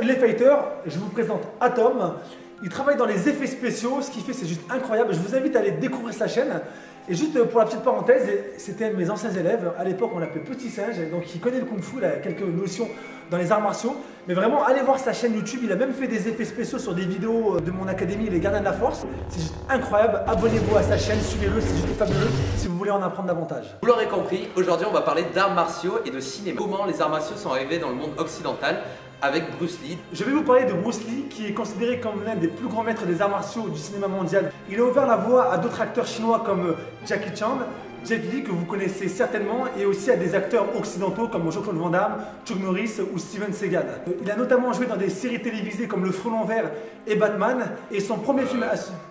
les fighters, je vous présente Atom. Il travaille dans les effets spéciaux, ce qu'il fait c'est juste incroyable. Je vous invite à aller découvrir sa chaîne. Et juste pour la petite parenthèse, c'était un de mes anciens élèves. À l'époque, on l'appelait Petit Singe, donc il connaît le Kung Fu, il a quelques notions dans les arts martiaux. Mais vraiment, allez voir sa chaîne YouTube. Il a même fait des effets spéciaux sur des vidéos de mon académie, Les Gardiens de la Force. C'est juste incroyable. Abonnez-vous à sa chaîne, suivez-le, c'est juste fabuleux si vous voulez en apprendre davantage. Vous l'aurez compris, aujourd'hui on va parler d'arts martiaux et de cinéma. Comment les arts martiaux sont arrivés dans le monde occidental avec Bruce Lee. Je vais vous parler de Bruce Lee, qui est considéré comme l'un des plus grands maîtres des arts martiaux du cinéma mondial. Il a ouvert la voie à d'autres acteurs chinois comme Jackie Chan, Jet Li, que vous connaissez certainement, et aussi à des acteurs occidentaux comme Jean-Claude Van Damme, Chuck Norris ou Steven Seagal. Il a notamment joué dans des séries télévisées comme Le Frelon Vert et Batman, et son premier film...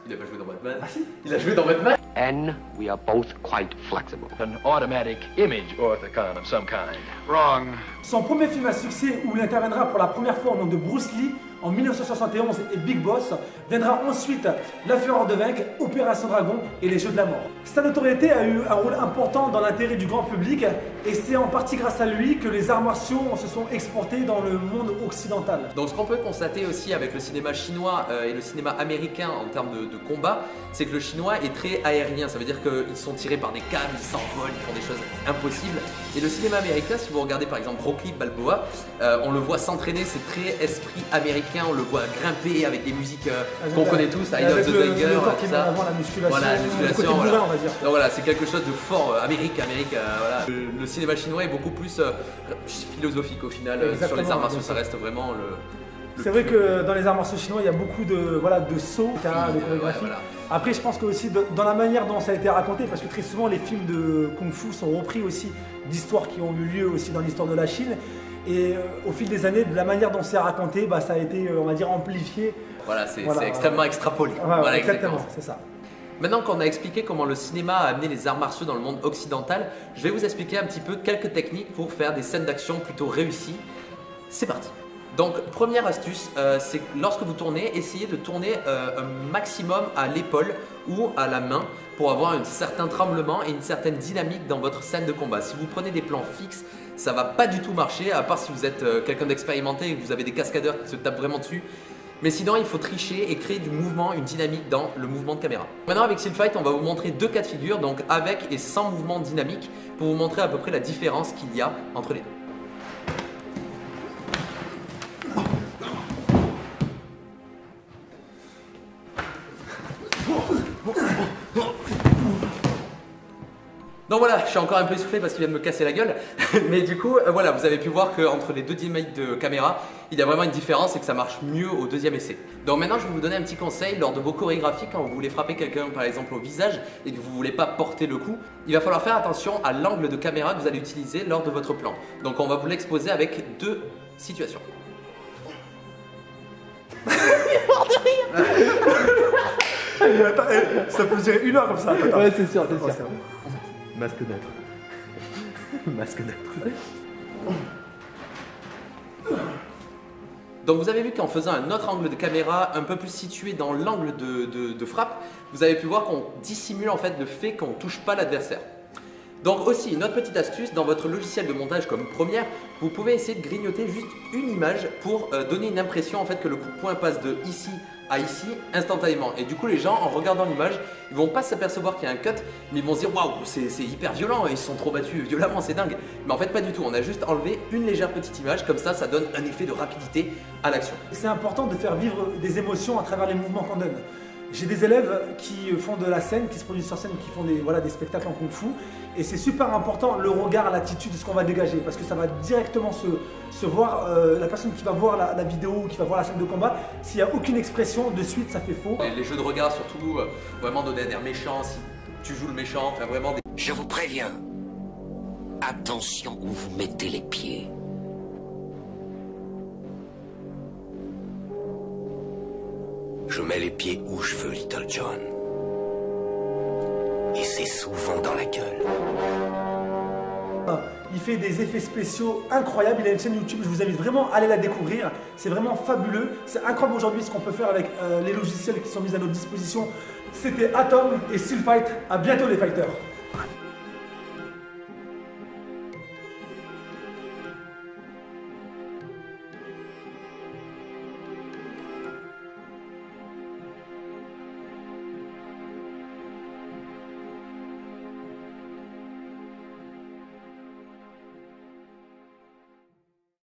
Il n'a pas joué dans Batman. Ah si? Il a joué dans Batman. And we are both quite flexible. An automatic image orthicon of some kind. Wrong. Son premier film à succès où il interviendra pour la première fois au nom de Bruce Lee en 1971 et Big Boss, viendra ensuite La Fureur de vaincre, Opération Dragon et Les Jeux de la mort. Sa notoriété a eu un rôle important dans l'intérêt du grand public et c'est en partie grâce à lui que les arts martiaux se sont exportés dans le monde occidental. Donc ce qu'on peut constater aussi avec le cinéma chinois et le cinéma américain en termes de combat, c'est que le chinois est très aérien. Ça veut dire qu'ils sont tirés par des câbles, ils s'envolent, ils font des choses impossibles. Et le cinéma américain, si vous regardez par exemple Rocky Balboa, on le voit s'entraîner, c'est très esprit américain. On le voit grimper avec des musiques qu'on connaît tous, Eye of the Tiger, tout ça. Avant la musculation, voilà, le côté bourrin, on va dire. Donc voilà, c'est quelque chose de fort, Amérique, voilà. Le cinéma chinois est beaucoup plus philosophique au final. Sur les arts martiaux, ça reste vraiment c'est vrai que dans les arts martiaux chinois, il y a beaucoup de sauts, de chorégraphie. Voilà. Après, je pense que aussi dans la manière dont ça a été raconté, parce que très souvent les films de Kung Fu sont repris aussi d'histoires qui ont eu lieu aussi dans l'histoire de la Chine. Et au fil des années, de la manière dont c'est raconté, ça a été, on va dire, amplifié. Voilà, c'est extrêmement extrapolé. Voilà, exactement, c'est ça. Maintenant qu'on a expliqué comment le cinéma a amené les arts martiaux dans le monde occidental, je vais vous expliquer un petit peu quelques techniques pour faire des scènes d'action plutôt réussies. C'est parti! Donc première astuce, c'est que lorsque vous tournez, essayez de tourner un maximum à l'épaule ou à la main pour avoir un certain tremblement et une certaine dynamique dans votre scène de combat. Si vous prenez des plans fixes, ça va pas du tout marcher, à part si vous êtes quelqu'un d'expérimenté et que vous avez des cascadeurs qui se tapent vraiment dessus. Mais sinon, il faut tricher et créer du mouvement, une dynamique dans le mouvement de caméra. Maintenant, avec Steel Fight, on va vous montrer deux cas de figure, donc avec et sans mouvement dynamique, pour vous montrer à peu près la différence qu'il y a entre les deux. Donc voilà, je suis encore un peu essoufflé parce qu'il vient de me casser la gueule. Mais du coup, voilà, vous avez pu voir qu'entre les deux dynamiques de caméra, il y a vraiment une différence et que ça marche mieux au deuxième essai. Donc maintenant, je vais vous donner un petit conseil lors de vos chorégraphies quand vous voulez frapper quelqu'un par exemple au visage et que vous ne voulez pas porter le coup. Il va falloir faire attention à l'angle de caméra que vous allez utiliser lors de votre plan. Donc on va vous l'exposer avec deux situations. Ça peut durer 1 heure comme ça. Attends. Ouais, c'est sûr, c'est sûr. Masque neutre. Masque neutre. Donc vous avez vu qu'en faisant un autre angle de caméra un peu plus situé dans l'angle de frappe, vous avez pu voir qu'on dissimule en fait le fait qu'on ne touche pas l'adversaire. Donc aussi, une autre petite astuce, dans votre logiciel de montage comme Premiere, vous pouvez essayer de grignoter juste une image pour donner une impression en fait que le coup de poing passe de ici à ici instantanément. Et du coup, les gens, en regardant l'image, ils vont pas s'apercevoir qu'il y a un cut, mais ils vont se dire waouh, c'est hyper violent, ils se sont trop battus violemment, c'est dingue. Mais en fait, pas du tout. On a juste enlevé une légère petite image, comme ça donne un effet de rapidité à l'action. C'est important de faire vivre des émotions à travers les mouvements qu'on donne. J'ai des élèves qui font de la scène, qui se produisent sur scène, qui font des spectacles en kung-fu. Et c'est super important le regard, l'attitude de ce qu'on va dégager. Parce que ça va directement se voir, la personne qui va voir la vidéo, qui va voir la scène de combat, s'il n'y a aucune expression, de suite ça fait faux. Les jeux de regard surtout, vraiment donner un air méchant, si tu joues le méchant, enfin vraiment des... Je vous préviens. Attention où vous mettez les pieds. Je mets les pieds où je veux, Little John. Et c'est souvent dans la gueule. Il fait des effets spéciaux incroyables, il a une chaîne YouTube, je vous invite vraiment à aller la découvrir. C'est vraiment fabuleux, c'est incroyable aujourd'hui ce qu'on peut faire avec les logiciels qui sont mis à notre disposition. C'était Atom et Steel Fight, à bientôt les fighters.